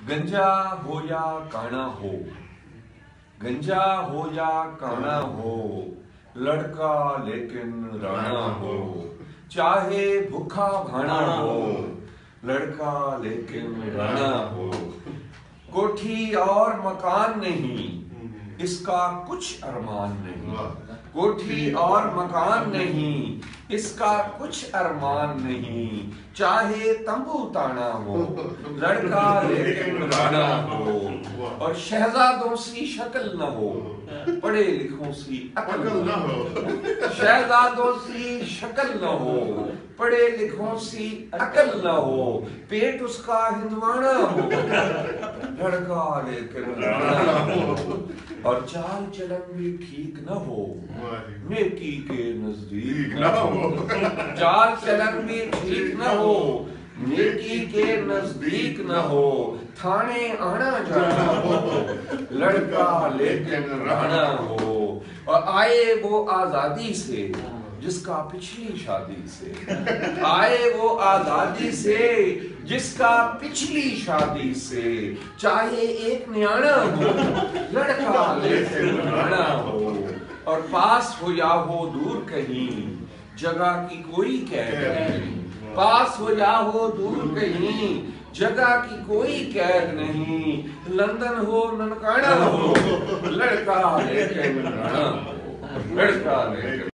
گنجا ہو یا کانا ہو، گنجا ہو یا کانا ہو، لڑکا لیکن رانا ہو، چاہے بھوکا بھانا ہو، لڑکا لیکن رانا ہو، کوٹھی اور مکان نہیں، اس کا کچھ ارمان نہیں، کوٹھی اور مکان نہیں، اس کا کچھ ارمان نہیں، چاہے تمبو تانا ہو، لڑکا لیکن رانا ہو، اور شہزادوں سی شکل نہ ہو، پڑھے لکھوں سی عقل نہ ہو، شہزادوں سی شکل نہ ہو، پڑھے لکھوں سی عقل نہ ہو، پیٹ اس کا ہندوانا ہو، لڑکا لیکن رانا ہو، اور چال چلن بھی ٹھیک نہ ہو، نیکی کے نزدیک نہ ہو، چال چلن بھی ٹھیک نہ ہو، نیکی کے نزدیک نہ ہو، تھانے آنا جانا ہو، لڑکا لیکن رانا ہو، اور آئے وہ آزادی سے جس کا پچھلی شادی سے، آئے وہ آزادی سے جس کا پچھلی شادی سے، چاہے ایک نیانا ہو، لڑکا لیکن رانا ہو، اور پاس ہو یا ہو دور کہیں، جگہ کی کوئی قید نہیں، پاس ہو یا ہو دور کہیں، جگہ کی کوئی قید نہیں، لندن ہو ننکانا ہو، لڑکا لیکن رانا ہو، لڑکا لیکن